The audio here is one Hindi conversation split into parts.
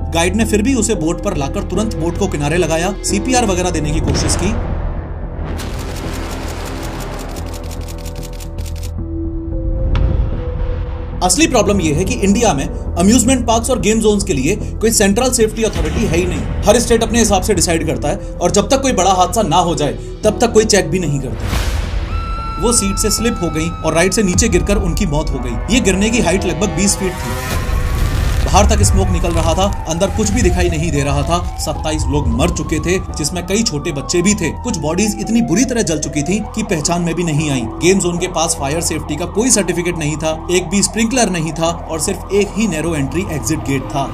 गाइड ने फिर भी उसे बोट पर लाकर तुरंत बोट को किनारे लगाया, सीपीआर वगैरह देने की कोशिश की। असली प्रॉब्लम यह है कि इंडिया में अम्यूजमेंट पार्क्स और गेम जोन्स के लिए कोई सेंट्रल सेफ्टी अथॉरिटी है ही नहीं। हर स्टेट अपने हिसाब से डिसाइड करता है और जब तक कोई बड़ा हादसा ना हो जाए तब तक कोई चेक भी नहीं करता। वो सीट से स्लिप हो गई और राइड से नीचे गिरकर उनकी मौत हो गई। ये गिरने की हाइट लगभग 20 फीट थी। बाहर तक स्मोक निकल रहा था, अंदर कुछ भी दिखाई नहीं दे रहा था। 27 लोग मर चुके थे, जिसमें कई छोटे बच्चे भी थे। कुछ बॉडीज इतनी बुरी तरह जल चुकी थी कि पहचान में भी नहीं आई। गेम जोन के पास फायर सेफ्टी का कोई सर्टिफिकेट नहीं था, एक भी स्प्रिंकलर नहीं था और सिर्फ एक ही नैरो एंट्री एग्जिट गेट था।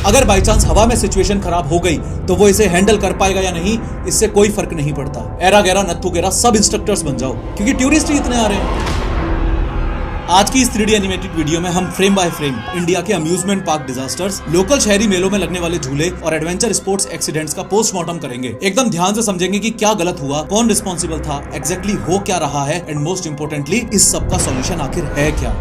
अगर बाई चांस हवा में सिचुएशन खराब हो गई तो वो इसे हैंडल कर पाएगा या नहीं, इससे कोई फर्क नहीं पड़ता। एरा गैरा नत्थु गेरा सब इंस्ट्रक्टर्स बन जाओ, क्योंकि टूरिस्ट ही इतने आ रहे हैं। आज की इस 3D एनिमेटेड वीडियो में हम फ्रेम बाय फ्रेम इंडिया के अम्यूजमेंट पार्क डिजास्टर्स, लोकल शहरी मेलों में लगने वाले झूले और एडवेंचर स्पोर्ट्स एक्सीडेंट्स का पोस्टमार्टम करेंगे। एकदम ध्यान से समझेंगे कि क्या गलत हुआ, कौन रिस्पॉन्सिबल था, एग्जैक्टली हो क्या रहा है एंड मोस्ट इंपोर्टेंटली इस सब का सॉल्यूशन आखिर है क्या।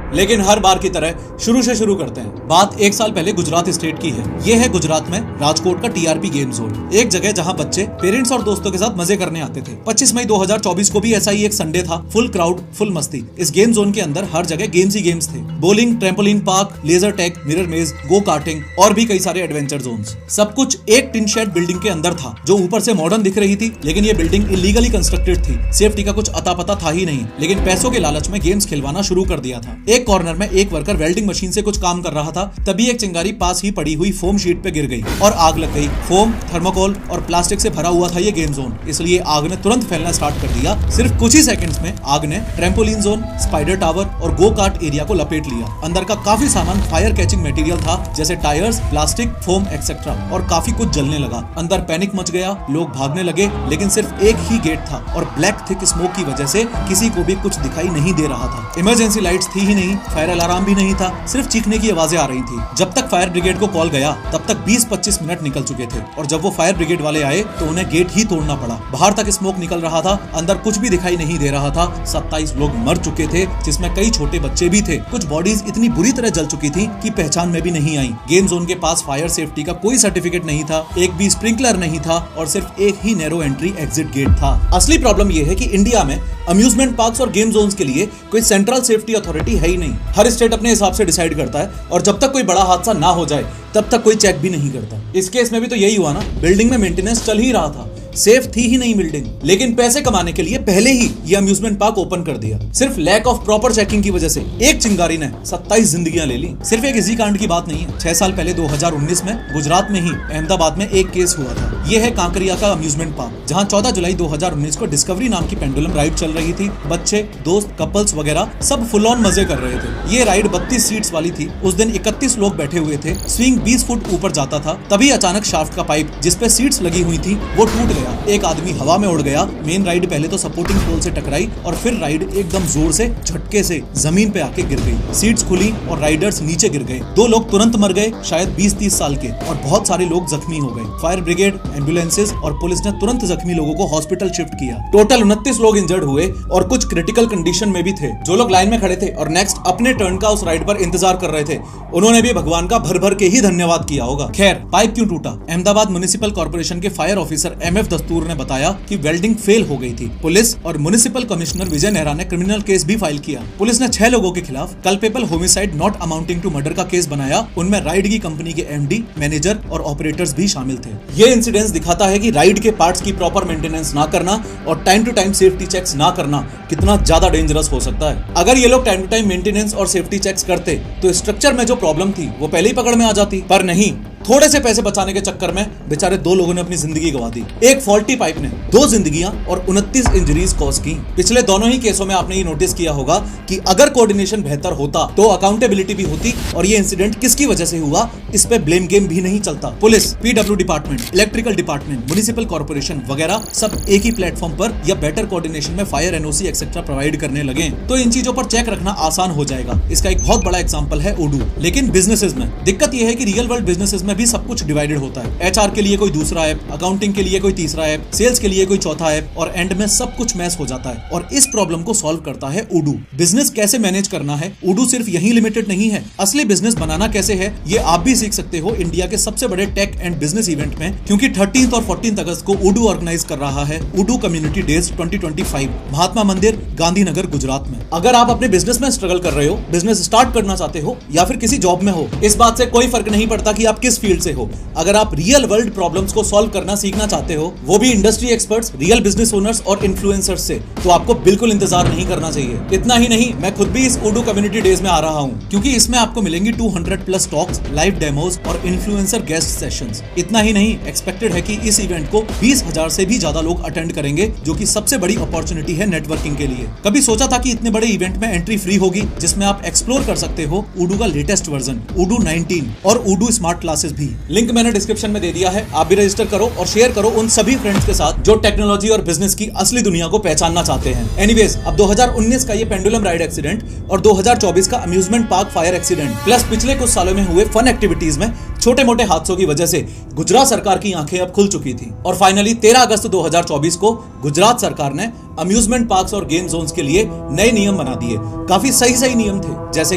लेकिन हर बार की तरह शुरू से शुरू करते हैं। बात 1 साल पहले गुजरात स्टेट की है। ये है गुजरात में राजकोट का टीआरपी गेम जोन, एक जगह जहां बच्चे पेरेंट्स और दोस्तों के साथ मजे करने आते थे। 25 मई 2024 को भी ऐसा ही एक संडे था। फुल क्राउड, फुल मस्ती। इस गेम जोन के अंदर हर जगह गेम्स ही गेम्स थे। Bowling, trampoline park, laser tag, mirror maze, go karting और भी कई सारे एडवेंचर जोन्स। सब कुछ एक टिन शेड बिल्डिंग के अंदर था, जो ऊपर से मॉडर्न दिख रही थी, लेकिन ये बिल्डिंग इलीगली कंस्ट्रक्टेड थी। सेफ्टी का कुछ अता पता था ही नहीं, लेकिन पैसों के लालच में गेम्स खिलवाना शुरू कर दिया था। एक कॉर्नर में एक वर्कर वेल्डिंग मशीन से कुछ काम कर रहा था, तभी एक चिंगारी पास ही पड़ी हुई फोम शीट पे गिर गई और आग लग गई। फोम, थर्मोकोल और प्लास्टिक से भरा हुआ था ये गेम जोन, इसलिए आग ने तुरंत फैलना स्टार्ट कर दिया। सिर्फ कुछ ही सेकंड्स में आग ने ट्रैम्पोलिन जोन, स्पाइडर टावर और गो कार्ट एरिया को लपेट लिया। अंदर का काफी सामान फायर कैचिंग मटेरियल था, जैसे टायर्स, प्लास्टिक, फोम एक्सेट्रा, और काफी कुछ जलने लगा। अंदर पैनिक मच गया, लोग भागने लगे, लेकिन सिर्फ एक ही गेट था और ब्लैक थिक स्मोक की वजह से किसी को भी कुछ दिखाई नहीं दे रहा था। इमरजेंसी लाइट्स थी ही नहीं, फायर अलार्म भी नहीं था, सिर्फ चीखने की आवाजें आ रही थी। जब तक फायर ब्रिगेड को कॉल गया तब तक 20-25 मिनट निकल चुके थे और जब वो फायर ब्रिगेड वाले आए तो उन्हें गेट ही तोड़ना पड़ा। बाहर तक स्मोक निकल रहा था, अंदर कुछ भी दिखाई नहीं दे रहा था। 27 लोग मर चुके थे, जिसमें कई छोटे बच्चे भी थे। कुछ बॉडीज इतनी बुरी तरह जल चुकी थी कि पहचान में भी नहीं आई। गेम जोन के पास फायर सेफ्टी का कोई सर्टिफिकेट नहीं था, एक भी स्प्रिंकलर नहीं था और सिर्फ एक ही नैरो एंट्री एग्जिट गेट था। असली प्रॉब्लम यह है कि इंडिया में अम्यूजमेंट पार्क्स और गेम जोन्स के लिए कोई सेंट्रल सेफ्टी अथॉरिटी है ही नहीं। हर स्टेट अपने हिसाब से डिसाइड करता है और जब तक कोई बड़ा हादसा ना हो जाए तब तक कोई चेक भी नहीं करता। इस केस में भी तो यही हुआ ना, बिल्डिंग में मेंटेनेंस चल ही रहा था, सेफ थी ही नहीं बिल्डिंग, लेकिन पैसे कमाने के लिए पहले ही ये अम्यूजमेंट पार्क ओपन कर दिया। सिर्फ लैक ऑफ प्रॉपर चेकिंग की वजह से एक चिंगारी ने 27 जिंदगियां ले ली। सिर्फ एक इसी कांड की बात नहीं है। 6 साल पहले 2019 में गुजरात में ही अहमदाबाद में एक केस हुआ था। यह है कांकरिया का अम्यूजमेंट पार्क, जहां 14 जुलाई 2019 को डिस्कवरी नाम की पेंडुलम राइड चल रही थी। बच्चे, दोस्त, कपल्स वगैरह सब फुल ऑन मजे कर रहे थे। ये राइड 32 सीट्स वाली थी। उस दिन 31 लोग बैठे हुए थे। स्विंग 20 फुट ऊपर जाता था, तभी अचानक शाफ्ट का पाइप जिसपे सीट्स लगी हुई थी वो टूट गया। एक आदमी हवा में उड़ गया। मेन राइड पहले तो सपोर्टिंग पोल से टकराई और फिर राइड एकदम जोर से झटके से जमीन पे आके गिर गई। सीट्स खुली और राइडर्स नीचे गिर गए। 2 लोग तुरंत मर गए, शायद 20-30 साल के, और बहुत सारे लोग जख्मी हो गए। फायर ब्रिगेड, एम्बुलेंसेज और पुलिस ने तुरंत जख्मी लोगों को हॉस्पिटल शिफ्ट किया। टोटल 29 लोग इंजर्ड हुए और कुछ क्रिटिकल कंडीशन में भी थे। जो लोग लाइन में खड़े थे और नेक्स्ट अपने टर्न का उस राइड पर इंतजार कर रहे थे, उन्होंने भी भगवान का भर भर के ही धन्यवाद किया होगा। खैर, पाइप क्यों टूटा? अहमदाबाद म्युनिसिपल कॉर्पोरेशन के फायर ऑफिसर MF दस्तूर ने बताया कि वेल्डिंग फेल हो गई थी। पुलिस और म्युनिसिपल कमिश्नर विजय नेहरा ने क्रिमिनल केस भी फाइल किया। पुलिस ने 6 लोगों के खिलाफ culpable homicide not amounting to murder का केस बनाया। उनमें राइड की कंपनी के MD, मैनेजर और ऑपरेटर्स भी शामिल थे। ये इंसिडेंस दिखाता है कि राइड के पार्ट्स की प्रॉपर मेंटेनेंस ना करना और time to time safety checks ना करना कितना ज्यादा डेंजरस हो सकता है। अगर ये लोग टाइम टू टाइम मेंटेनेंस और सेफ्टी चेक्स करते तो स्ट्रक्चर में जो प्रॉब्लम थी वो पहले ही पकड़ में आ जाती, पर नहीं। थोड़े से पैसे बचाने के चक्कर में बेचारे 2 लोगों ने अपनी जिंदगी गंवा दी। एक फॉल्टी पाइप ने 2 जिंदगियां और 29 इंजरीज कॉज की। पिछले दोनों ही केसों में आपने ये नोटिस किया होगा कि अगर कोऑर्डिनेशन बेहतर होता तो अकाउंटेबिलिटी भी होती और ये इंसिडेंट किसकी वजह से हुआ इस पे ब्लेम गेम भी नहीं चलता। Police, PW department, electrical department, municipal corporation वगैरह सब एक ही प्लेटफॉर्म पर या बेटर कोऑर्डिनेशन में फायर एनओसी एक्सेट्रा प्रोवाइड करने लगे तो इन चीजों पर चेक रखना आसान हो जाएगा। इसका एक बहुत बड़ा एग्जांपल है ओडू। लेकिन बिजनेसेस में दिक्कत यह है कि रियल वर्ल्ड बिजनेसेस में भी सब कुछ डिवाइडेड होता है। एचआर के लिए कोई दूसरा ऐप, अकाउंटिंग के लिए कोई तीसरा ऐप, सेल्स के लिए कोई चौथा ऐप और एंड में सब कुछ मैस हो जाता है। और इस प्रॉब्लम को सॉल्व करता है ओडू। बिजनेस कैसे मैनेज करना है, ओडू सिर्फ यही लिमिटेड नहीं है। असली बिजनेस बनाना कैसे है ये आप भी सीख सकते हो इंडिया के सबसे बड़े टेक एंड बिजनेस इवेंट में, क्योंकि 13 और 14 अगस्त को ओडू ऑर्गेनाइज कर रहा है ओडू कम्युनिटी डेज 2025 महात्मा मंदिर, गांधीनगर, गुजरात में। अगर आप अपने बिजनेस में स्ट्रगल कर रहे हो, बिजनेस स्टार्ट करना चाहते हो या फिर किसी जॉब में हो, इस बात से कोई फर्क नहीं पड़ता कि आप किस फील्ड से हो। अगर आप रियल वर्ल्ड प्रॉब्लम्स को सॉल्व करना सीखना चाहते हो, वो भी industry experts, real business owners और इन्फ्लुएंसर्स से, तो आपको बिल्कुल इंतजार नहीं करना चाहिए। इतना ही नहीं, मैं खुद भी इस ओडू कम्युनिटी डेज में आ रहा हूँ, क्योंकि इसमें आपको मिलेंगी 200+ टॉक्स, लाइव डेमोज और इन्फ्लुएंसर गेस्ट सेशंस। इतना ही नहीं, एक्सपेक्टेड है कि इस इवेंट को 20,000 से भी ज्यादा लोग अटेंड करेंगे, जो कि सबसे बड़ी अपॉर्चुनिटी है नेटवर्किंग के लिए। कभी सोचा था कि इतने बड़े इवेंट में एंट्री फ्री होगी, जिसमें आप एक्सप्लोर कर सकते हो ओडू का लेटेस्ट वर्जन ओडू 19 और ओडू स्मार्ट क्लासेस भी। लिंक मैंने डिस्क्रिप्शन में दे दिया है, आप भी रजिस्टर करो और शेयर करो उन सभी फ्रेंड्स के साथ जो टेक्नोलॉजी और बिजनेस की असली दुनिया को पहचानना चाहते हैं। एनीवेज, अब 2019 का ये पेंडुलम राइड एक्सीडेंट और 2024 का amusement park fire accident plus पिछले कुछ सालों में हुए फन एक्टिविटीज में छोटे मोटे हादसों की वजह से गुजरात सरकार की आंखें अब खुल चुकी थी और फाइनली 13 अगस्त 2024 को गुजरात सरकार ने अम्यूजमेंट पार्क्स और गेम जोन्स के लिए नए नियम बना दिए। काफी सही नियम थे, जैसे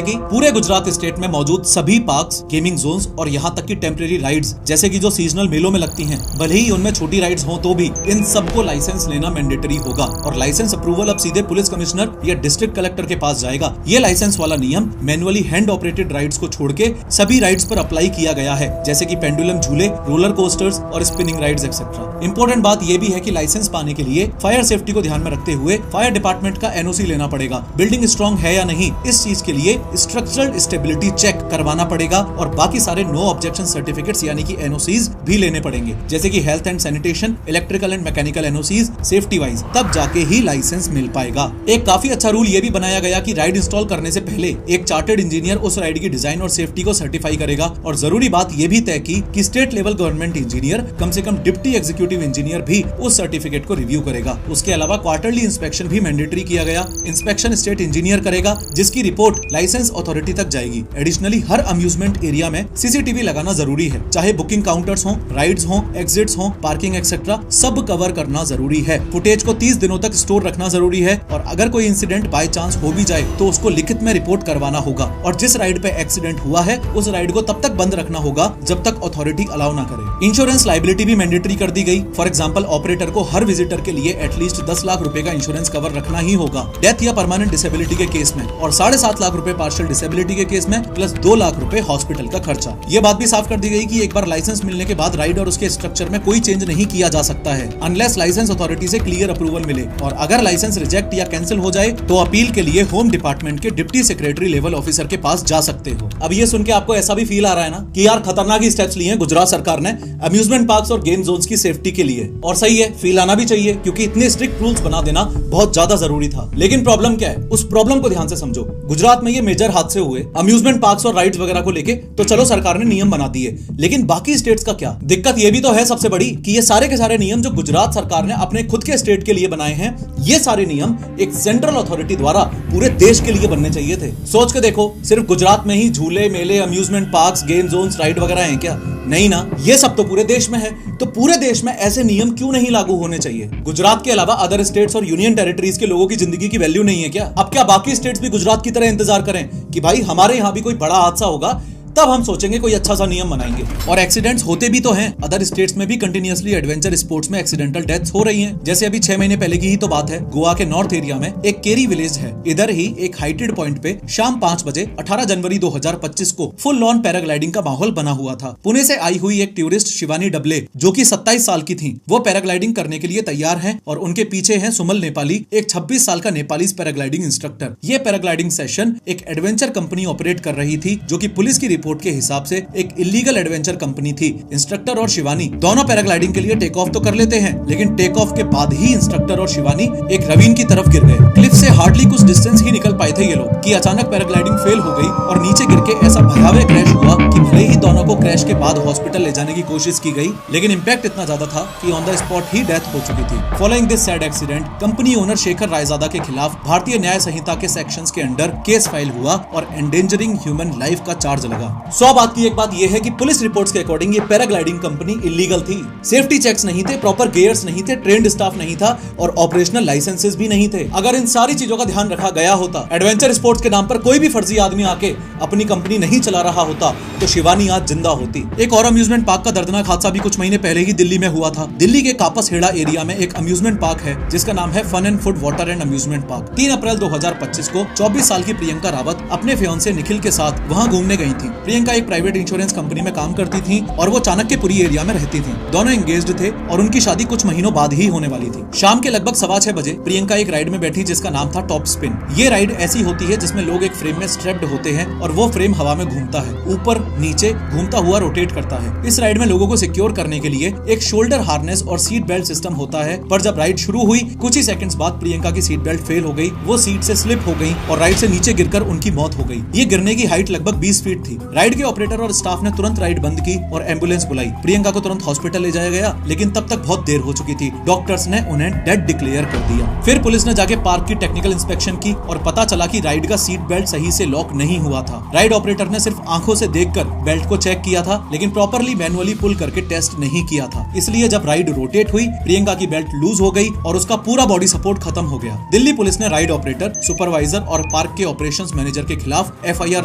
कि पूरे गुजरात स्टेट में मौजूद सभी पार्क्स, गेमिंग जोन्स और यहाँ तक कि टेम्परेरी राइड्स, जैसे कि जो सीजनल मेलों में लगती हैं, भले ही उनमें छोटी राइड्स हो तो भी इन सबको लाइसेंस लेना मैंडेटरी होगा और लाइसेंस अप्रूवल अब सीधे पुलिस कमिश्नर या डिस्ट्रिक्ट कलेक्टर के पास जाएगा। ये लाइसेंस वाला नियम मैनुअली हैंड ऑपरेटेड राइड्स को छोड़ के सभी राइड्स पर अप्लाई किया गया है, जैसे कि पेंडुलम झूले, रोलर कोस्टर्स और स्पिनिंग राइड्स एक्सेट्रा। इंपॉर्टेंट बात यह भी है कि लाइसेंस पाने के लिए फायर सेफ्टी को ध्यान में रखते हुए फायर डिपार्टमेंट का एनओसी लेना पड़ेगा। बिल्डिंग स्ट्रॉन्ग है या नहीं, इस चीज के लिए स्ट्रक्चरल स्टेबिलिटी चेक करवाना पड़ेगा और बाकी सारे नो ऑब्जेक्शन सर्टिफिकेट्स यानी कि एनओसीज भी लेने पड़ेंगे, जैसे कि health and sanitation, electrical and mechanical NOCs, safety wise, तब जाके ही लाइसेंस मिल पाएगा। एक काफी अच्छा रूल ये भी बनाया गया कि राइड इंस्टॉल करने से पहले एक चार्टर्ड इंजीनियर उस राइड की डिजाइन और सेफ्टी को सर्टिफाई करेगा और जरूरी बात यह भी तय की कि स्टेट लेवल गवर्नमेंट इंजीनियर, कम से कम डिप्टी एग्जीक्यूटिव इंजीनियर भी उस सर्टिफिकेट को रिव्यू करेगा। उसके अलावा क्वार्टरली इंस्पेक्शन भी मैंडेटरी किया गया। इंस्पेक्शन स्टेट इंजीनियर करेगा, जिसकी रिपोर्ट लाइसेंस अथॉरिटी तक जाएगी। एडिशनली हर अम्यूजमेंट एरिया में सीसीटीवी लगाना जरूरी है, चाहे बुकिंग काउंटर्स हो, राइड्स हो, एग्जिट्स हो, पार्किंग एक्सेट्रा, सब कवर करना जरूरी है। फुटेज को 30 दिनों तक स्टोर रखना जरूरी है और अगर कोई इंसिडेंट बाय चांस हो भी जाए तो उसको लिखित में रिपोर्ट करवाना होगा और जिस राइड पे एक्सीडेंट हुआ है उस राइड को तब तक बंद रखना होगा जब तक अथॉरिटी अलाउ ना करे। इंश्योरेंस लायबिलिटी भी मैंडेटरी कर दी गई। फॉर एग्जांपल, ऑपरेटर को हर विजिटर के लिए एटलीस्ट 10 लाख रुपए का इंश्योरेंस कवर रखना ही होगा डेथ या परमानेंट डिसेबिलिटी के केस में, और 7.5 लाख रुपए पार्शियल डिसेबिलिटी के केस में, प्लस 2 लाख रुपए हॉस्पिटल का खर्चा। ये बात भी साफ कर दी गई कि एक बार लाइसेंस मिलने के बाद राइड और उसके स्ट्रक्चर में कोई चेंज नहीं किया जा सकता है अनलेस लाइसेंस अथॉरिटी से क्लियर अप्रूवल मिले, और अगर लाइसेंस रिजेक्ट या कैंसिल हो जाए तो अपील के लिए होम डिपार्टमेंट के डिप्टी सेक्रेटरी लेवल ऑफिसर के पास जा सकते हो। अब ये सुन के आपको ऐसा भी फील आ रहा है ना कि यार खतरनाक ही स्टेप्स लिए हैं गुजरात सरकार ने अम्यूजमेंट पार्क्स और गेम जोन्स की सेफ्टी के लिए, और सही है, फील आना भी चाहिए क्योंकि इतने स्ट्रिक्ट रूल्स बना देना बहुत ज्यादा जरूरी था। लेकिन प्रॉब्लम क्या है, उस प्रॉब्लम को ध्यान से समझो। गुजरात में ये मेजर हादसे हुए अम्यूजमेंट पार्क्स और राइड्स वगैरह को लेके, तो चलो सरकार ने नियम बना दिए, लेकिन बाकी स्टेट्स का क्या? दिक्कत ये भी तो है सबसे बड़ी कि ये सारे के सारे नियम जो गुजरात सरकार ने अपने खुद के स्टेट के लिए बनाए हैं, ये सारे नियम एक सेंट्रल अथॉरिटी द्वारा पूरे देश के लिए बनने चाहिए थे। सोच के देखो, सिर्फ गुजरात में ही झूले, मेले, amusement parks, game zones, ride वगैरह हैं क्या? नहीं ना, ये सब तो पूरे देश में है। तो पूरे देश में ऐसे नियम क्यों नहीं लागू होने चाहिए? गुजरात के अलावा अदर स्टेट्स और यूनियन टेरिटरीज के लोगों की जिंदगी की वैल्यू नहीं है क्या? अब क्या बाकी स्टेट्स भी गुजरात की तरह इंतजार करें कि भाई हमारे यहाँ भी कोई बड़ा हादसा होगा तब हम सोचेंगे कोई अच्छा सा नियम बनाएंगे? और एक्सीडेंट्स होते भी तो हैं। अदर स्टेट्स में भी कंटिन्यूअसली एडवेंचर स्पोर्ट्स में एक्सीडेंटल डेथ्स हो रही हैं। जैसे अभी 6 महीने पहले की ही तो बात है, गोवा के नॉर्थ एरिया में एक केरी विलेज है, इधर ही एक हाइटेड पॉइंट पे शाम 5 बजे 18 जनवरी 2025 को फुल ऑन पैराग्लाइडिंग का माहौल बना हुआ था। पुणे से आई हुई एक टूरिस्ट शिवानी डबले, जो कि 27 साल की थी, वो पैराग्लाइडिंग करने के लिए तैयार है और उनके पीछे है सुमल नेपाली, एक 26 साल का नेपाली पैराग्लाइडिंग इंस्ट्रक्टर। ये पैराग्लाइडिंग सेशन एक एडवेंचर कंपनी ऑपरेट कर रही थी, जो कि पुलिस की रिपोर्ट के हिसाब से एक इलीगल एडवेंचर कंपनी थी। इंस्ट्रक्टर और शिवानी दोनों पैराग्लाइडिंग के लिए टेक ऑफ तो कर लेते हैं, लेकिन टेक ऑफ के बाद ही इंस्ट्रक्टर और शिवानी एक रवीन की तरफ गिर गए। क्लिफ से हार्डली कुछ डिस्टेंस ही निकल पाए थे ये लोग कि अचानक पैराग्लाइडिंग फेल हो गई और नीचे गिर के ऐसा भयावह क्रैश हुआ कि भले ही दोनों को क्रैश के बाद हॉस्पिटल ले जाने की कोशिश की गई, लेकिन इम्पैक्ट इतना ज्यादा था कि on the spot he death हो चुकी थी। Following this sad accident, company owner Shekhar Raizada के खिलाफ भारतीय न्याय संहिता के सेक्शंस के अंडर केस फाइल हुआ और एंडेंजरिंग ह्यूमन लाइफ का चार्ज लगा। 100 बात की एक बात यह है कि पुलिस रिपोर्ट्स के अकॉर्डिंग ये पैराग्लाइडिंग कंपनी इलीगल थी। सेफ्टी चेक्स नहीं थे, प्रॉपर गियर्स नहीं थे, ट्रेंड स्टाफ नहीं था और ऑपरेशनल लाइसेंसेस भी नहीं थे। अगर इन सारी चीजों का ध्यान रखा गया होता, एडवेंचर स्पोर्ट्स के नाम पर कोई भी फर्जी आदमी आके अपनी कंपनी नहीं चला रहा होता, तो शिवानी आज जिंदा होती। एक और अम्यूजमेंट पार्क का दर्दनाक हादसा भी कुछ महीने पहले ही दिल्ली में हुआ था। दिल्ली के कापसहेड़ा एरिया में एक अम्यूजमेंट पार्क है जिसका नाम है fun and food water and amusement park. 3 अप्रैल 2025 को 24 साल की प्रियंका रावत अपने फियांसे निखिल के साथ वहां घूमने गई थी। प्रियंका एक प्राइवेट इंश्योरेंस कंपनी में काम करती थी और वो चाणक्यपुरी एरिया में रहती थी। दोनों एंगेज्ड थे और उनकी शादी कुछ महीनों बाद ही होने वाली थी। शाम के लगभग 6:15 बजे प्रियंका एक राइड में बैठी जिसका नाम था टॉप स्पिन। ये राइड ऐसी होती है जिसमें लोग एक फ्रेम में स्ट्रैप्ड होते हैं और वो फ्रेम हवा में घूमता है, ऊपर नीचे घूमता हुआ रोटेट करता है। इस राइड में लोगों को सिक्योर करने के लिए एक शोल्डर हार्नेस और सीट बेल्ट सिस्टम होता है, पर जब राइड शुरू हुई कुछ ही सेकंड्स बाद प्रियंका की सीट बेल्ट फेल हो गई, वो सीट से स्लिप हो गई और राइड से नीचे गिरकर उनकी मौत हो गई। ये गिरने की हाइट लगभग 20 फीट थी। राइड के ऑपरेटर और स्टाफ ने तुरंत राइड बंद की और एम्बुलेंस बुलाई। प्रियंका को तुरंत हॉस्पिटल ले जाया गया, लेकिन तब तक बहुत देर हो चुकी थी। डॉक्टर्स ने उन्हें डेड डिक्लेयर कर दिया। फिर पुलिस ने जाके पार्क की टेक्निकल इंस्पेक्शन की और पता चला कि राइड का सीट बेल्ट सही से लॉक नहीं हुआ था। राइड ऑपरेटर ने सिर्फ आंखों से देखकर बेल्ट को चेक किया था, लेकिन प्रॉपरली मैनुअली पुल करके टेस्ट नहीं किया था। इसलिए जब राइड रोटेट हुई, प्रियंका की बेल्ट लूज हो गई और उसका पूरा बॉडी सपोर्ट खत्म हो गया। दिल्ली पुलिस ने राइड ऑपरेटर, सुपरवाइजर और पार्क के ऑपरेशंस मैनेजर के खिलाफ FIR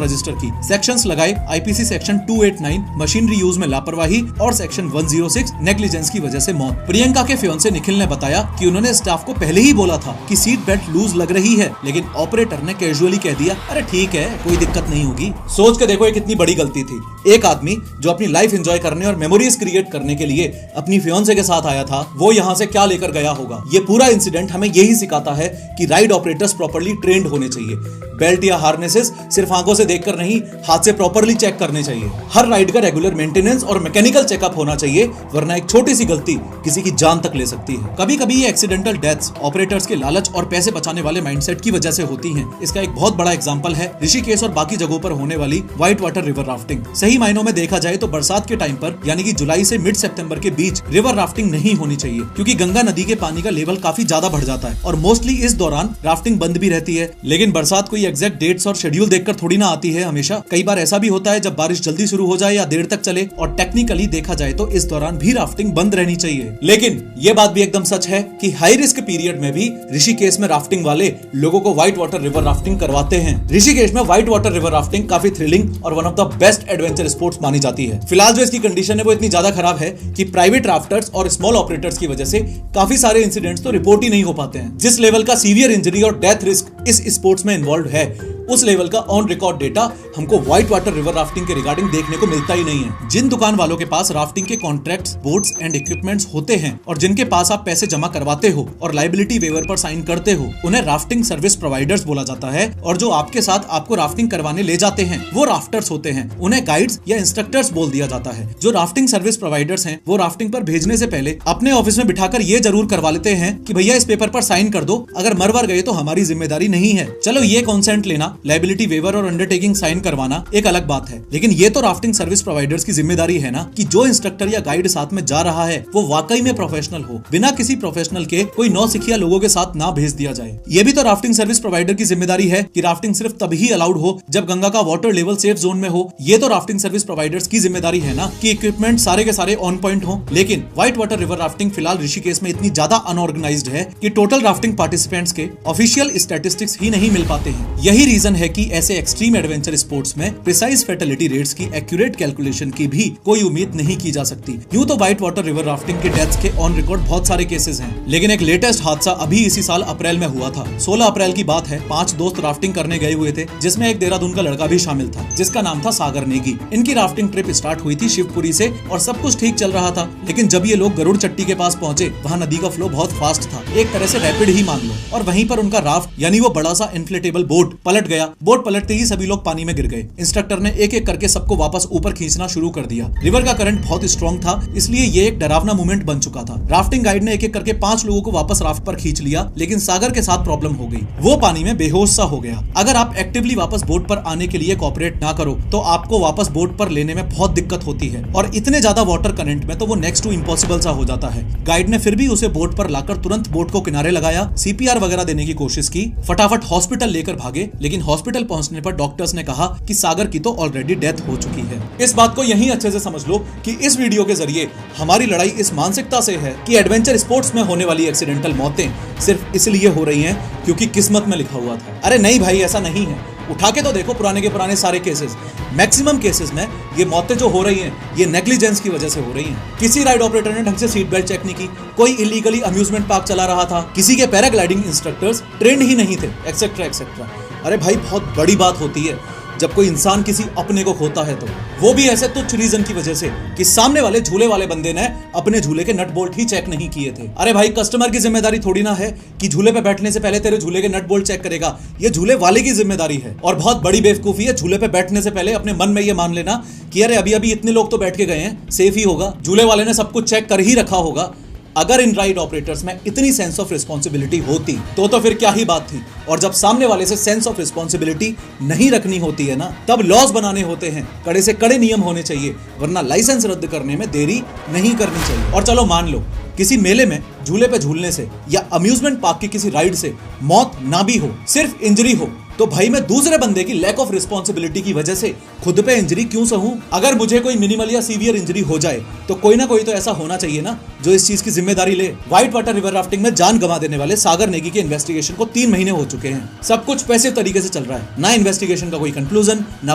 रजिस्टर की। सेक्शंस लगाए IPC सेक्शन 289 मशीनरी यूज में लापरवाही और सेक्शन 106 नेग्लिजेंस की वजह से मौत। प्रियंका के फियांसे निखिल ने बताया कि उन्होंने स्टाफ को पहले ही बोला था कि सीट बेल्ट लूज लग रही है, लेकिन ऑपरेटर ने कैजुअली कह दिया, अरे ठीक है, कोई दिक्कत नहीं होगी। सोच के देखो ये कितनी बड़ी गलती थी। एक आदमी जो अपनी लाइफ एंजॉय करने और मेमोरीज क्रिएट करने के लिए अपनी फियांसे के साथ आया था, वो यहाँ से क्या लेकर गया होगा। ये पूरा इंसिडेंट हमें यही सिखाता है कि राइड ऑपरेटर्स प्रॉपर्ली ट्रेंड होने चाहिए। बेल्ट या हार्नेसेस सिर्फ आंखों से देखकर नहीं, हाथ से प्रॉपर्ली चेक करने चाहिए। हर राइड का रेगुलर मेंटेनेंस और मैकेनिकल चेकअप होना चाहिए, वरना एक छोटी सी गलती किसी की जान तक ले सकती है। कभी कभी ये एक्सीडेंटल डेथ्स ऑपरेटर्स के लालच और पैसे बचाने वाले माइंडसेट की वजह से होती हैं। इसका एक बहुत बड़ा एग्जांपल है ऋषिकेश और बाकी जगहों पर होने वाली व्हाइट वाटर रिवर राफ्टिंग। सही मायनों में देखा जाए तो बरसात के टाइम पर यानी कि जुलाई से मिड सितंबर के बीच रिवर राफ्टिंग नहीं होनी चाहिए, क्योंकि गंगा नदी के पानी का लेवल काफी ज्यादा बढ़ जाता है और मोस्टली इस दौरान राफ्टिंग बंद भी रहती है। लेकिन बरसात कोई एग्जैक्ट डेट्स और शेड्यूल देखकर थोड़ी ना आती है हमेशा। कई बार ऐसा भी होता है जब बारिश जल्दी शुरू हो जाए या देर तक चले, और टेक्निकली देखा जाए तो इस दौरान भी राफ्टिंग बंद रहनी चाहिए। लेकिन ये बात भी एकदम सच है कि हाई रिस्क पीरियड में भी ऋषिकेश में राफ्टिंग वाले लोगों को व्हाइट वाटर रिवर राफ्टिंग करवाते हैं। ऋषिकेश में व्हाइट वाटर रिवर राफ्टिंग काफी थ्रिलिंग और one of the best adventure sports मानी जाती है। फिलहाल जो इसकी कंडीशन है वो इतनी ज्यादा खराब है कि प्राइवेट राफ्टर्स और स्मॉल ऑपरेटर्स की वजह से काफी सारे इंसिडेंट्स तो रिपोर्ट ही नहीं हो पाते हैं। जिस लेवल का सीवियर इंजरी और डेथ रिस्क इस स्पोर्ट्स में इन्वॉल्व है, उस लेवल का ऑन रिकॉर्ड डेटा हमको व्हाइट वाटर रिवर राफ्टिंग के रिगार्डिंग देखने को मिलता ही नहीं है। जिन दुकान वालों के पास राफ्टिंग के कॉन्ट्रैक्ट्स, बोट्स एंड इक्विपमेंट्स होते हैं और जिनके पास आप पैसे जमा करवाते हो और लायबिलिटी वेवर पर साइन करते हो, उन्हें राफ्टिंग सर्विस प्रोवाइडर्स बोला जाता है। और जो आपके साथ आपको राफ्टिंग करवाने ले जाते हैं वो राफ्टर्स होते हैं, उन्हें गाइड्स या इंस्ट्रक्टर्स बोल दिया जाता है। जो राफ्टिंग सर्विस प्रोवाइडर्स हैं वो राफ्टिंग पर भेजने से पहले अपने ऑफिस में बिठाकर ये जरूर करवा लेते हैं कि भैया इस पेपर पर साइन कर दो, अगर मर गए तो हमारी जिम्मेदारी नहीं है। चलो ये कॉन्सेंट लेना, लायबिलिटी वेवर और अंडरटेकिंग साइन करवाना एक अलग बात है, लेकिन ये तो राफ्टिंग सर्विस प्रोवाइडर्स की जिम्मेदारी है ना कि जो इंस्ट्रक्टर या गाइड साथ में जा रहा है वो वाकई में प्रोफेशनल हो, बिना किसी प्रोफेशनल के कोई नौसिखिया लोगों के साथ ना भेज दिया जाए। ये भी तो राफ्टिंग सर्विस प्रोवाइडर की जिम्मेदारी है कि राफ्टिंग सिर्फ तभी अलाउड हो जब गंगा का वाटर लेवल सेफ जोन में हो। ये तो राफ्टिंग सर्विस प्रोवाइडर्स की जिम्मेदारी है ना कि इक्विपमेंट सारे के सारे ऑन पॉइंट हो। लेकिन व्हाइट वाटर रिवर राफ्टिंग फिलहाल ऋषिकेश में इतनी ज्यादा अनऑर्गेनाइज्ड है कि टोटल राफ्टिंग पार्टिसिपेंट्स के ऑफिशियल स्टैटिस्टिक्स ही नहीं मिल पाते हैं। यही रीजन है कि ऐसे एक्सट्रीम एडवेंचर स्पोर्ट्स में प्रिसाइज फैटेलिटी रेट्स की एक्यूरेट कैलकुलेशन की भी कोई उम्मीद नहीं की जा सकती। यूं तो व्हाइट वाटर रिवर राफ्टिंग के डेथ्स के ऑन रिकॉर्ड बहुत सारे केसेस हैं, लेकिन एक लेटेस्ट हादसा अभी इसी साल अप्रैल में हुआ था। 16 अप्रैल की बात है। 5 दोस्त राफ्टिंग करने गए हुए थे, जिसमें एक देहरादून का लड़का भी शामिल था जिसका नाम था सागर नेगी। इनकी राफ्टिंग ट्रिप स्टार्ट हुई थी शिवपुरी से और सब कुछ ठीक चल रहा था, लेकिन जब ये लोग गरुड़ चट्टी के पास पहुंचे, वहाँ नदी का फ्लो बहुत फास्ट था, एक तरह से रैपिड ही मान लो, और वहीं पर उनका राफ्ट यानी वो बड़ा सा इन्फ्लेटेबल बोट पलट गया। बोट पलटते ही सभी लोग पानी में गिर गए। इंस्ट्रक्टर ने एक एक करके सबको वापस ऊपर खींचना शुरू कर दिया। रिवर का करंट बहुत स्ट्रॉन्ग था, इसलिए ये एक डरावना मूवमेंट बन चुका था। राफ्टिंग गाइड ने एक एक करके 5 लोगों को वापस राफ्ट पर खींच लिया, लेकिन सागर के साथ प्रॉब्लम हो गई। वो पानी में बेहोश सा हो गया। अगर आप एक्टिवली वापस बोट पर आने के लिए कोऑपरेट ना करो तो आपको वापस बोट पर लेने में बहुत दिक्कत होती है, और इतने ज्यादा वाटर करंट में तो वो नेक्स्ट टू इम्पॉसिबल सा हो जाता है। गाइड ने फिर भी उसे बोट पर लाकर तुरंत बोट को किनारे लगाया, सीपीआर वगैरह देने की कोशिश की, फटाफट हॉस्पिटल लेकर भागे, लेकिन हॉस्पिटल पहुंचने पर डॉक्टर्स ने कहा कि सागर की तो ऑलरेडी डेथ हो चुकी है। इस बात को यहीं अच्छे से समझ लो कि इस वीडियो के जरिए हमारी लड़ाई इस मानसिकता से है कि एडवेंचर स्पोर्ट्स में होने वाली एक्सीडेंटल मौतें सिर्फ इसलिए हो रही हैं क्योंकि किस्मत में लिखा हुआ था। अरे नहीं भाई, ऐसा नहीं है। उठा के तो देखो पुराने के पुराने सारे केसेस। मैक्सिमम केसेस में ये मौतें जो हो रही हैं ये नेग्लिजेंस की वजह से हो रही हैं। किसी राइड ऑपरेटर ने ढंग से सीट बेल्ट चेक नहीं की, कोई इलीगली अम्यूजमेंट पार्क चला रहा था, किसी के पैराग्लाइडिंग इंस्ट्रक्टर्स ट्रेंड ही नहीं थे, एक्सेट्रा एक्सेट्रा। अरे भाई, बहुत बड़ी बात होती है जब कोई इंसान किसी अपने को खोता है, तो वो भी ऐसे तुच्छ रीजन की वजह से कि सामने वाले झूले वाले बंदे ने अपने झूले के नट बोल्ट ही चेक नहीं किए थे। अरे भाई, कस्टमर की जिम्मेदारी थोड़ी ना है कि झूले पे बैठने से पहले तेरे झूले के नट बोल्ट चेक करेगा। ये झूले वाले की जिम्मेदारी है। और बहुत बड़ी बेवकूफी है झूले पे बैठने से पहले अपने मन में ये मान लेना कि अरे अभी अभी इतने लोग तो बैठ के गए हैं, सेफ ही होगा, झूले वाले ने सब कुछ चेक कर ही रखा होगा। अगर इन राइड ऑपरेटर्स में इतनी सेंस ऑफ रिस्पॉन्सिबिलिटी होती तो फिर क्या ही बात थी। और जब सामने वाले से सेंस ऑफ रिस्पॉन्सिबिलिटी नहीं रखनी होती है ना, तब लॉज बनाने होते हैं, कड़े से कड़े नियम होने चाहिए, वरना लाइसेंस रद्द करने में देरी नहीं करनी चाहिए। और चलो मान लो किसी मेले में झूले पे झूलने से या अम्यूजमेंट पार्क की किसी राइड से मौत ना भी हो, सिर्फ इंजरी हो, तो भाई मैं दूसरे बंदे की लैक ऑफ रिस्पॉन्सिबिलिटी की वजह से खुद पे इंजरी क्यों सहूं? अगर मुझे कोई मिनिमल या सीवियर इंजरी हो जाए तो कोई ना कोई तो ऐसा होना चाहिए ना जो इस चीज की जिम्मेदारी ले। व्हाइट वाटर रिवर राफ्टिंग में जान गंवा देने वाले सागर नेगी के इन्वेस्टिगेशन को 3 महीने हो चुके हैं। सब कुछ पैसिव तरीके से चल रहा है, ना इन्वेस्टिगेशन का कोई कंक्लूजन, ना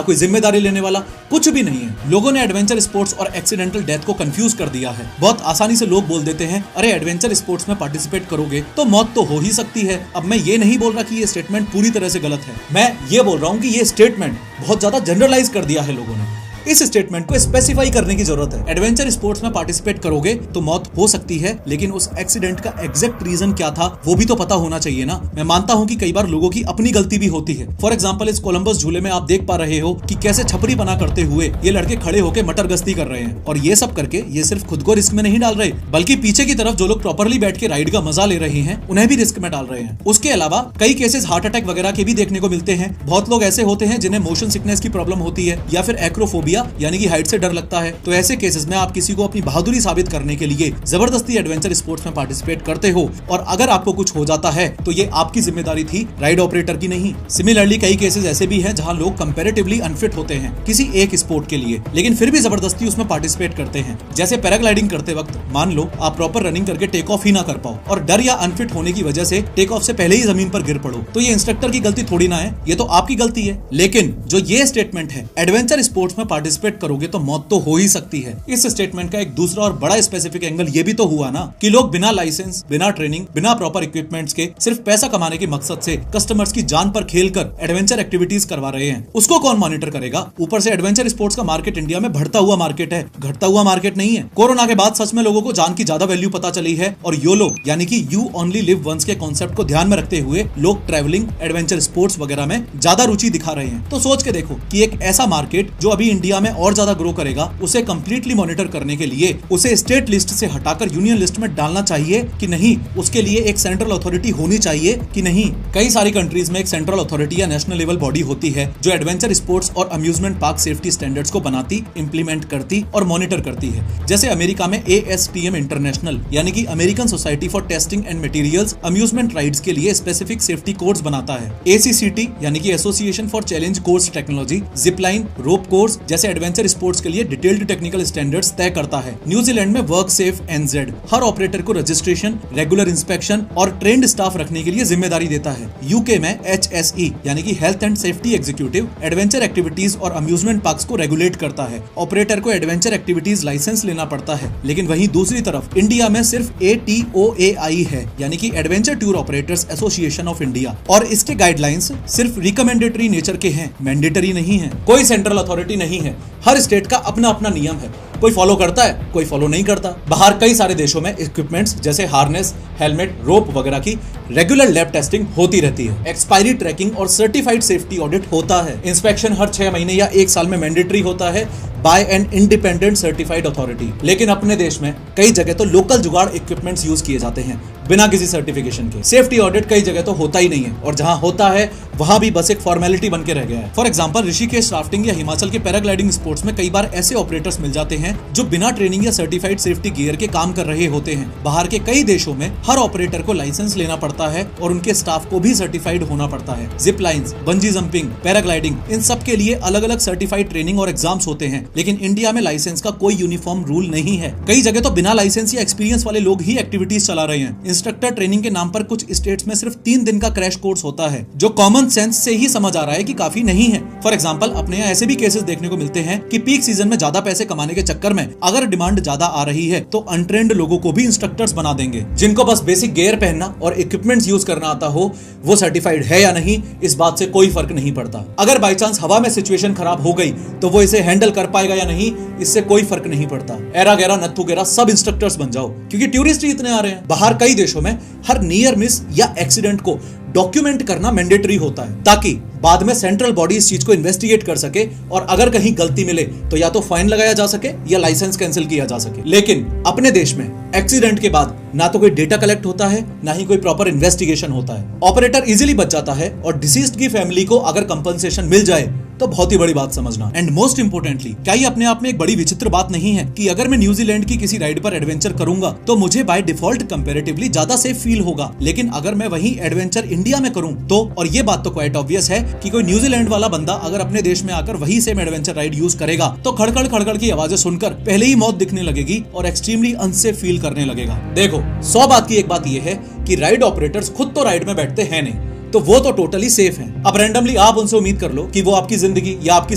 कोई जिम्मेदारी लेने वाला, कुछ भी नहीं है। लोगों ने एडवेंचर स्पोर्ट्स और एक्सीडेंटल डेथ को कंफ्यूज कर दिया है। बहुत आसानी से लोग बोल देते हैं अरे एडवेंचर स्पोर्ट्स में पार्टिसिपेट करोगे तो मौत तो हो ही सकती है। अब मैं ये नहीं बोल रहा कि ये स्टेटमेंट पूरी तरह से गलत है, मैं ये बोल रहा हूं कि ये स्टेटमेंट बहुत ज्यादा जनरलाइज कर दिया है लोगों ने। इस स्टेटमेंट को स्पेसिफाई करने की जरूरत है। एडवेंचर स्पोर्ट्स में पार्टिसिपेट करोगे तो मौत हो सकती है, लेकिन उस एक्सीडेंट का एग्जैक्ट रीजन क्या था वो भी तो पता होना चाहिए ना। मैं मानता हूं कि कई बार लोगों की अपनी गलती भी होती है। फॉर एग्जांपल इस कोलंबस झूले में आप देख पा रहे हो कि कैसे छपरी बना करते हुए ये लड़के खड़े होकर मटर गश्ती कर रहे हैं, और ये सब करके ये सिर्फ खुद को रिस्क में नहीं डाल रहे, बल्कि पीछे की तरफ जो लोग प्रॉपरली बैठ के राइड का मजा ले रहे हैं उन्हें भी रिस्क में डाल रहे हैं। उसके अलावा कई केसेस हार्ट अटैक वगैरह के भी देखने को मिलते हैं। बहुत लोग ऐसे होते हैं जिन्हें मोशन सिकनेस की प्रॉब्लम होती है या फिर एक्रोफोबिया यानी कि हाइट से डर लगता है। तो ऐसे केसेस में आप किसी को अपनी बहादुरी साबित करने के लिए जबरदस्ती एडवेंचर स्पोर्ट्स में पार्टिसिपेट करते हो, और अगर आपको कुछ हो जाता है तो ये आपकी जिम्मेदारी थी, राइड ऑपरेटर की नहीं। सिमिलरली कई केसेस ऐसे भी हैं जहां लोग कंपैरेटिवली अनफिट होते हैं किसी एक स्पोर्ट के लिए, लेकिन फिर भी जबरदस्ती उसमें पार्टिसिपेट करते हैं। जैसे पैराग्लाइडिंग करते वक्त मान लो आप प्रॉपर रनिंग करके टेक ऑफ ही ना कर पाओ और डर या अनफिट होने की वजह से टेक ऑफ से पहले ही जमीन पर गिर पड़ो, तो ये इंस्ट्रक्टर की गलती थोड़ी ना है, ये तो आपकी गलती है। लेकिन जो ये स्टेटमेंट है एडवेंचर स्पोर्ट्स में पार्टिसिपेट करोगे तो मौत तो हो ही सकती है, इस स्टेटमेंट का एक दूसरा और बड़ा स्पेसिफिक एंगल ये भी तो हुआ ना कि लोग बिना लाइसेंस, बिना ट्रेनिंग, बिना प्रॉपर इक्विपमेंट्स के सिर्फ पैसा कमाने के मकसद से कस्टमर्स की जान पर खेलकर एडवेंचर एक्टिविटीज करवा रहे हैं। उसको कौन मॉनिटर करेगा? ऊपर से एडवेंचर स्पोर्ट्स का मार्केट इंडिया में बढ़ता हुआ मार्केट है, घटता हुआ मार्केट नहीं है। कोरोना के बाद सच में लोगों को जान की ज्यादा वैल्यू पता चली है, और योलो यानी कि यू ओनली लिव वंस के कॉन्सेप्ट को ध्यान में रखते हुए लोग ट्रैवलिंग, एडवेंचर स्पोर्ट्स वगैरह में ज्यादा रुचि दिखा रहे हैं। तो सोच के देखो कि एक ऐसा मार्केट जो अभी इंडिया में और ज्यादा ग्रो करेगा, उसे कंप्लीटली मॉनिटर करने के लिए उसे स्टेट लिस्ट से हटाकर यूनियन लिस्ट में डालना चाहिए कि नहीं, उसके लिए एक सेंट्रल अथॉरिटी होनी चाहिए कि नहीं। कई सारी कंट्रीज में एक सेंट्रल अथॉरिटी या नेशनल लेवल बॉडी होती है जो एडवेंचर स्पोर्ट्स और अम्यूजमेंट पार्क सेफ्टी स्टैंडर्ड्स को बनाती, इंप्लीमेंट करती और मॉनिटर करती है। जैसे अमेरिका में ASTM इंटरनेशनल यानी कि American society for testing and materials amusement rides के लिए स्पेसिफिक सेफ्टी कोड्स बनाता है। ACCT यानी कि association for challenge course technology Zipline, rope course जैसे एडवेंचर स्पोर्ट्स के लिए डिटेल्ड टेक्निकल स्टैंडर्ड्स तय करता है। न्यूजीलैंड में वर्क सेफ NZ हर ऑपरेटर को रजिस्ट्रेशन, रेगुलर इंस्पेक्शन और ट्रेंड स्टाफ रखने के लिए जिम्मेदारी देता है। यूके में HSE यानी कि health and safety executive adventure activities और अम्यूजमेंट पार्क्स को रेगुलेट करता है। ऑपरेटर को एडवेंचर एक्टिविटीज लाइसेंस लेना पड़ता है, लेकिन वहीं दूसरी तरफ इंडिया में सिर्फ ATOAI है यानी कि adventure tour operators association of India, और इसके गाइडलाइंस सिर्फ रिकमेंडेटरी नेचर के हैं, मैंडेटरी नहीं है। कोई सेंट्रल अथॉरिटी नहीं है है। हर स्टेट का अपना अपना नियम है, कोई फॉलो करता है, कोई फॉलो नहीं करता। बाहर कई सारे देशों में इक्विपमेंट्स जैसे हार्नेस, हेलमेट, रोप वगैरह की रेगुलर लैब टेस्टिंग होती रहती है। एक्सपायरी ट्रैकिंग और सर्टिफाइड सेफ्टी ऑडिट होता है। इंस्पेक्शन हर 6 महीने या 1 साल में मैंडेटरी होता है by an independent certified authority. लेकिन अपने देश में कई जगह तो लोकल जुगाड़ इक्विपमेंट्स यूज किए जाते हैं बिना किसी सर्टिफिकेशन के। सेफ्टी ऑडिट कई जगह तो होता ही नहीं है, और जहां होता है वहां भी बस एक फॉर्मेलिटी बन के रह गया है। फॉर एग्जांपल, ऋषिकेश राफ्टिंग या हिमाचल के पैराग्लाइडिंग स्पोर्ट्स में कई बार ऐसे ऑपरेटर्स मिल जाते हैं जो बिना ट्रेनिंग या सर्टिफाइड सेफ्टी गियर के काम कर रहे होते हैं। बाहर के कई देशों में हर ऑपरेटर को लाइसेंस लेना पड़ता है और उनके स्टाफ को भी सर्टिफाइड होना पड़ता है। Zip lines, bungee jumping, paragliding, इन सब के लिए अलग अलग सर्टिफाइड ट्रेनिंग और एग्जाम्स होते हैं। लेकिन इंडिया में लाइसेंस का कोई यूनिफॉर्म रूल नहीं है। कई जगह तो बिना लाइसेंस या एक्सपीरियंस वाले लोग ही एक्टिविटीज चला रहे हैं। इंस्ट्रक्टर ट्रेनिंग के नाम पर कुछ स्टेट्स में सिर्फ 3 दिन का क्रैश कोर्स होता है, जो कॉमन सेंस से ही समझ आ रहा है कि काफी नहीं है। फॉर एग्जांपल, अपने यहाँ ऐसे भी केसेस देखने को मिलते हैं कि पीक सीजन में ज्यादा पैसे कमाने के चक्कर में अगर डिमांड ज्यादा आ रही है तो अनट्रेंड लोगों को भी इंस्ट्रक्टर्स बना देंगे। जिनको बस बेसिक गियर पहनना और इक्विपमेंट्स यूज करना आता हो, वो सर्टिफाइड है या नहीं, इस बात से कोई फर्क नहीं पड़ता। अगर बाई चांस हवा में सिचुएशन खराब हो गई तो वो इसे हैंडल कर पाएगा या नहीं, इससे कोई फर्क नहीं पड़ता। एरा गैरा नत्थु गैरा सब इंस्ट्रक्टर्स बन जाओ, क्योंकि टूरिस्ट ही इतने आ रहे हैं। बाहर कई देशों में हर नियर मिस या एक्सीडेंट को डॉक्यूमेंट करना मैंडेटरी होता है, ताकि बाद में सेंट्रल बॉडी इस चीज को इन्वेस्टिगेट कर सके और अगर कहीं गलती मिले तो या तो फाइन लगाया जा सके या लाइसेंस कैंसिल किया जा सके। लेकिन अपने देश में एक्सीडेंट के बाद ना तो कोई डेटा कलेक्ट होता है, ना ही कोई प्रॉपर इन्वेस्टिगेशन होता है। ऑपरेटर इजीली बच जाता है और डिसीज्ड की फैमिली को अगर कंपनसेशन मिल जाए तो बहुत ही बड़ी बात समझना। एंड मोस्ट इंपोर्टेंटली, क्या ये अपने आप में एक बड़ी विचित्र बात नहीं है कि अगर मैं न्यूजीलैंड की किसी राइड पर एडवेंचर करूंगा तो मुझे बाय डिफॉल्ट कंपैरेटिवली ज्यादा सेफ फील होगा, लेकिन अगर मैं वही एडवेंचर इंडिया में करूं तो, और ये बात तो क्वाइट ऑब्वियस है कि कोई न्यूजीलैंड वाला बंदा अगर अपने देश में आकर वही सेम एडवेंचर राइड यूज करेगा तो खड़खड़ खड़खड़ की आवाजें सुनकर पहले ही मौत दिखने लगेगी और एक्सट्रीमली अनसेफ फील करने लगेगा। देखो, 100 बात की एक बात यह है कि राइड ऑपरेटर्स खुद तो राइड में बैठते हैं नहीं, तो वो तो टोटली सेफ हैं। अब रैंडमली आप उनसे उम्मीद कर लो कि वो आपकी जिंदगी या आपकी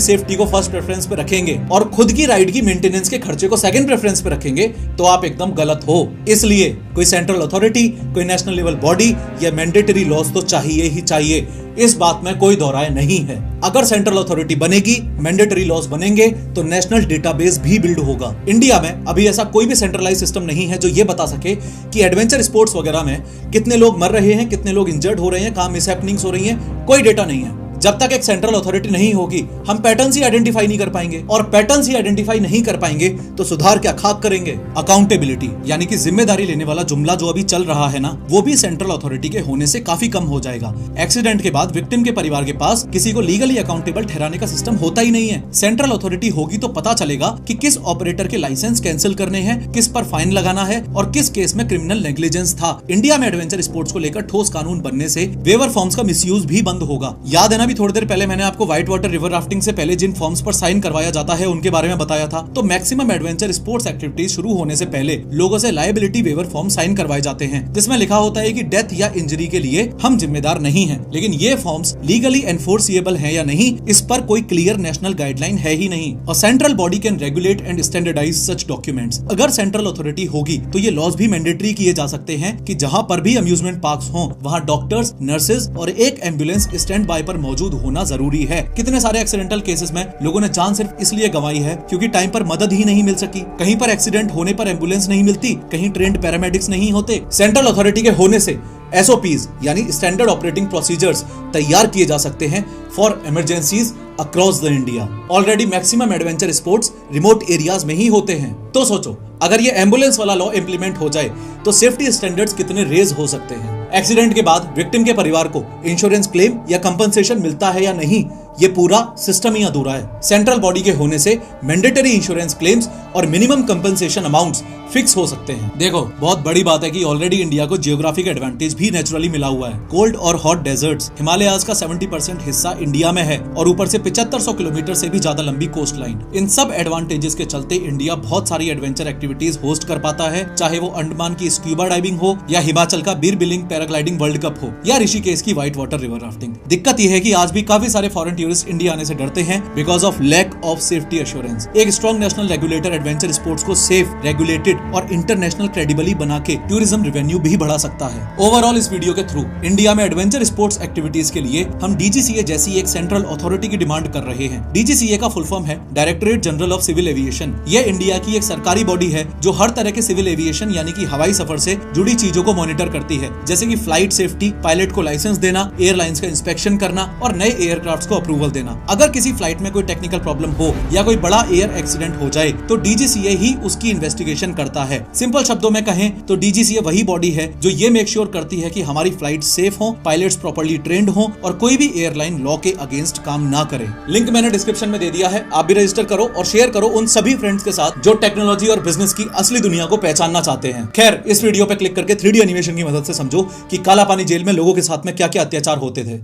सेफ्टी को फर्स्ट प्रेफरेंस पे रखेंगे और खुद की राइड की मेंटेनेंस के खर्चे को सेकंड प्रेफरेंस पे रखेंगे, तो आप एकदम गलत हो। इसलिए कोई सेंट्रल अथॉरिटी, कोई नेशनल लेवल बॉडी या मैंडेटरी लॉज तो चाहिए ही चाहिए, इस बात में कोई दो राय नहीं है। अगर सेंट्रल अथॉरिटी बनेगी, मैंडेटरी लॉज बनेंगे, तो नेशनल डेटाबेस भी बिल्ड होगा। इंडिया में अभी ऐसा कोई भी सेंट्रलाइज सिस्टम नहीं है जो ये बता सके कि एडवेंचर स्पोर्ट्स वगैरह में कितने लोग मर रहे हैं, कितने लोग इंजर्ड हो रहे हैं, कहां मिसहैपनिंग्स हो रही हैं, कोई डेटा नहीं है। जब तक एक सेंट्रल अथॉरिटी नहीं होगी, हम पैटर्न्स ही आइडेंटिफाई नहीं कर पाएंगे, और पैटर्न्स ही आइडेंटिफाई नहीं कर पाएंगे तो सुधार क्या खाक करेंगे। अकाउंटेबिलिटी यानी कि जिम्मेदारी लेने वाला जुमला जो अभी चल रहा है ना, वो भी सेंट्रल अथॉरिटी के होने से काफी कम हो जाएगा। एक्सीडेंट के बाद विक्टिम के परिवार के पास किसी को लीगली अकाउंटेबल ठहराने का सिस्टम होता ही नहीं है। सेंट्रल अथॉरिटी होगी तो पता चलेगा कि किस ऑपरेटर के लाइसेंस कैंसिल करने हैं, किस पर फाइन लगाना है और किस केस में क्रिमिनल नेग्लिजेंस था। इंडिया में एडवेंचर स्पोर्ट्स को लेकर ठोस कानून बनने से वेवर फॉर्म्स का मिसयूज भी बंद होगा। याद है ना, भी थोड़ी देर पहले मैंने आपको व्हाइट वाटर रिवर राफ्टिंग से पहले जिन फॉर्म्स पर साइन करवाया जाता है उनके बारे में बताया था। तो मैक्सिमम एडवेंचर स्पोर्ट्स एक्टिविटीज शुरू होने से पहले लोगों से लायबिलिटी वेवर फॉर्म साइन करवाए जाते हैं, जिसमें लिखा होता है कि डेथ या इंजरी के लिए हम जिम्मेदार नहीं हैं। लेकिन ये फॉर्म्स लीगली एनफोर्सिएबल हैं या नहीं, इस पर कोई क्लियर नेशनल गाइडलाइन है ही नहीं। और central body can regulate and standardise such documents. अगर सेंट्रल अथॉरिटी होगी तो ये लॉज भी मैंडेटरी किए जा सकते हैं कि जहां पर भी अम्यूजमेंट पार्क्स हों, वहां डॉक्टर्स, नर्सेज और एक एम्बुलेंस स्टैंड बाय पर मौजूद होना जरूरी है। कितने सारे एक्सीडेंटल केसेस में लोगों ने जान सिर्फ इसलिए गंवाई है क्योंकि टाइम पर मदद ही नहीं मिल सकी। कहीं पर एक्सीडेंट होने पर एम्बुलेंस नहीं मिलती, कहीं ट्रेंड पैरामेडिक्स नहीं होते। सेंट्रल अथॉरिटी के होने से SOPs यानी स्टैंडर्ड ऑपरेटिंग प्रोसीजर्स तैयार किए जा सकते हैं for emergencies across the India. Already maximum adventure sports remote areas में ही होते हैं, तो सोचो अगर ये एम्बुलेंस वाला लॉ इंप्लीमेंट हो जाए तो सेफ्टी स्टैंडर्ड्स कितने रेज हो सकते हैं। एक्सीडेंट के बाद विक्टिम के परिवार को इंश्योरेंस क्लेम या कंपनसेशन मिलता है या नहीं, ये पूरा सिस्टम ही अधूरा है। सेंट्रल बॉडी के होने से मैंडेटरी इंश्योरेंस क्लेम्स और मिनिमम कंपनसेशन अमाउंट्स फिक्स हो सकते हैं। देखो, बहुत बड़ी बात है कि ऑलरेडी इंडिया को जियोग्राफिक एडवांटेज भी नेचुरली मिला हुआ है। कोल्ड और हॉट डेजर्ट्स, हिमालयाज का 70% हिस्सा इंडिया में है और ऊपर से 7500 किलोमीटर से भी ज्यादा लंबी कोस्ट लाइन। इन सब एडवांटेजेस के चलते इंडिया बहुत सारी एडवेंचर एक्टिविटीज होस्ट कर पाता है, चाहे वो अंडमान की स्क्यूबा डाइविंग हो या हिमाचल का Bir Billing paragliding world cup हो या ऋषिकेश की व्हाइट वाटर रिवर राफ्टिंग। दिक्कत यह है कि आज भी काफी सारे फॉरेन टूरिस्ट इंडिया आने से डरते हैं because of lack of safety assurance. एक strong national regulator adventure sports को सेफ, रेगुलेटेड और इंटरनेशनल क्रेडिबली बना के टूरिज्म रेवेन्यू भी बढ़ा सकता है। ओवरऑल इस वीडियो के थ्रू इंडिया में एडवेंचर स्पोर्ट्स एक्टिविटीज के लिए हम DGCA जैसी एक सेंट्रल अथॉरिटी की डिमांड कर रहे हैं। DGCA का फुल फॉर्म है directorate general of civil aviation. यह इंडिया की एक सरकारी बॉडी है जो हर तरह के सिविल एविएशन यानी कि हवाई सफर से जुड़ी चीजों को मॉनिटर करती है, जैसे कि फ्लाइट सेफ्टी, पायलट को लाइसेंस देना, एयरलाइंस का इंस्पेक्शन करना और नए एयरक्राफ्ट्स को अप्रूवल देना। अगर किसी फ्लाइट में कोई टेक्निकल प्रॉब्लम हो या कोई बड़ा एयर एक्सीडेंट हो जाए तो DGCA ही उसकी इन्वेस्टिगेशन करता है। सिंपल शब्दों में कहें तो DGCA वही बॉडी है जो ये मेक श्योर करती है कि हमारी फ्लाइट सेफ हो, पायलट्स प्रॉपर्ली ट्रेंड हो और कोई भी एयरलाइन लॉ के अगेंस्ट काम ना करे। लिंक मैंने डिस्क्रिप्शन में दे दिया है, आप भी रजिस्टर करो और शेयर करो उन सभी फ्रेंड्स के साथ जो टेक्नोलॉजी और बिजनेस की असली दुनिया को पहचानना चाहते हैं। खैर, इस वीडियो पे क्लिक करके 3D एनिमेशन की मदद से समझो कि काला पानी जेल में लोगों के साथ में क्या क्या अत्याचार होते थे।